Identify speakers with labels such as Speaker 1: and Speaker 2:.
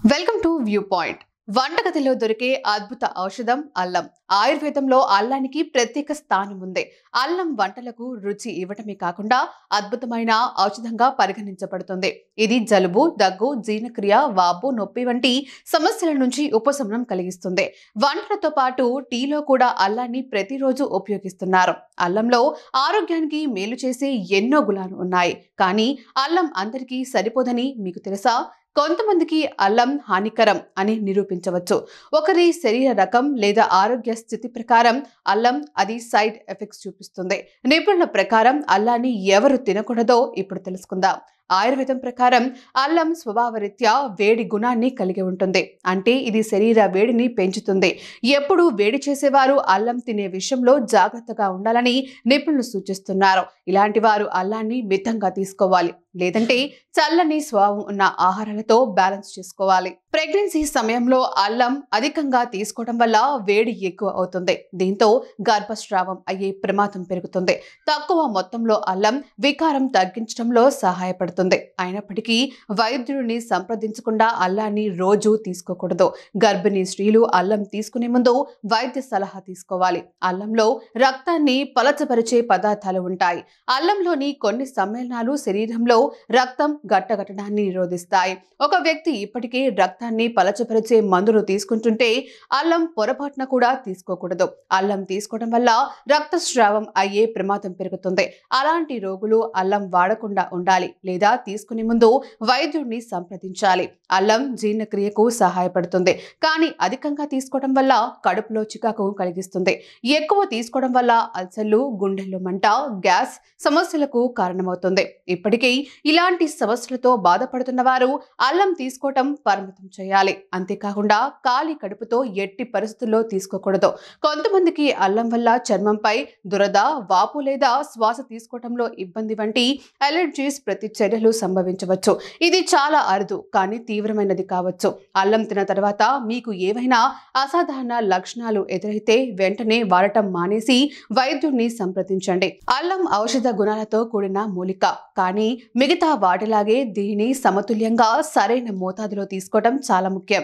Speaker 1: Welcome to view point. వంటగదిలో దొరికే అద్భుత ఔషధం అల్లం. ఆయుర్వేదంలో అల్లానికి ప్రత్యేక స్థానం ఉంది. అల్లం వంటలకు రుచి ఇవ్వటమే కాకుండా అద్భుతమైన ఔషధంగా పరిగణించబడుతుంది. ఇది జలుబు, దగ్గు, జీర్ణక్రియ, వాపు, నొప్పి వంటి సమస్యల నుంచి ఉపశమనం కలిగిస్తుంది. వంటలతో పాటు టీలో కూడా అల్లాన్ని ప్రతిరోజు ఉపయోగిస్తున్నారు. అల్లంలో ఆరోగ్యానికి మేలు చేసే ఎన్నో గుణాలు ఉన్నాయి. కానీ అల్లం అందరికీ సరిపోదని మీకు తెలుసా? కొంతమందికి అల్లం హానికరం అని నిరూపించవచ్చు. ఒకరి శరీర రకం లేదా ఆరోగ్య స్థితి ప్రకారం అల్లం అది సైడ్ ఎఫెక్ట్స్ చూపిస్తుంది. నిపుణుల ప్రకారం అల్లాన్ని ఎవరు తినకూడదో ఇప్పుడు తెలుసుకుందాం. ఆయుర్వేదం ప్రకారం అల్లం స్వభావరీత్యా వేడి గుణాన్ని కలిగి ఉంటుంది. అంటే ఇది శరీర వేడిని పెంచుతుంది. ఎప్పుడు వేడి చేసేవారు అల్లం తినే విషయంలో జాగ్రత్తగా ఉండాలని నిపుణులు సూచిస్తున్నారు. ఇలాంటి వారు అల్లాన్ని మితంగా తీసుకోవాలి, లేదంటే చల్లని స్వభావం ఉన్న ఆహారాలతో బ్యాలెన్స్ చేసుకోవాలి. ప్రెగ్నెన్సీ సమయంలో అల్లం అధికంగా తీసుకోవడం వల్ల వేడి ఎక్కువ అవుతుంది. దీంతో గర్భస్రావం అయ్యే ప్రమాదం పెరుగుతుంది. తక్కువ మొత్తంలో అల్లం వికారం తగ్గించడంలో సహాయపడుతుంది. అయినప్పటికీ వైద్యుడిని సంప్రదించకుండా అల్లాన్ని రోజు తీసుకోకూడదు. గర్భిణీ స్త్రీలు అల్లం తీసుకునే ముందు వైద్య సలహా తీసుకోవాలి. అల్లంలో రక్తాన్ని పలచపరిచే పదార్థాలు ఉంటాయి. అల్లంలోని కొన్ని సమ్మేళనాలు శరీరంలో రక్తం గట్టగట్టడాన్ని నిరోధిస్తాయి. ఒక వ్యక్తి ఇప్పటికే రక్తాన్ని పలచపరిచే మందులు తీసుకుంటుంటే అల్లం పొరపాటున కూడా తీసుకోకూడదు. అల్లం తీసుకోవడం వల్ల రక్తస్రావం అయ్యే ప్రమాదం పెరుగుతుంది. అలాంటి రోగులు అల్లం వాడకుండా ఉండాలి, లేదా తీసుకునే ముందు వైద్యుడిని సంప్రదించాలి. అల్లం జీర్ణక్రియకు సహాయపడుతుంది, కానీ అధికంగా తీసుకోవడం వల్ల కడుపులో చికాకు కలిగిస్తుంది. ఎక్కువ తీసుకోవడం వల్ల అల్సర్లు, గుండెల్లో మంట, గ్యాస్ సమస్యలకు కారణమవుతుంది. ఇప్పటికీ ఇలాంటి సమస్యలతో బాధపడుతున్న వారు అల్లం తీసుకోవటం పరిమితం చేయాలి. అంతేకాకుండా ఖాళీ కడుపుతో ఎట్టి పరిస్థితుల్లో తీసుకోకూడదు. కొంతమందికి అల్లం వల్ల చర్మంపై దురద, వాపు లేదా శ్వాస తీసుకోవటంలో ఇబ్బంది వంటి అలర్జీస్ ప్రతిచర్యలు సంభవించవచ్చు. ఇది చాలా అరుదు, కానీ తీవ్రమైనది కావచ్చు. అల్లం తిన్న తర్వాత మీకు ఏవైనా అసాధారణ లక్షణాలు ఎదురైతే వెంటనే వాడటం మానేసి వైద్యుడిని సంప్రదించండి. అల్లం ఔషధ గుణాలతో కూడిన మూలిక, కానీ మిగతా వాటిలాగే దీనిని సమతుల్యంగా సరైన మోతాదులో తీసుకోవడం చాలా ముఖ్యం.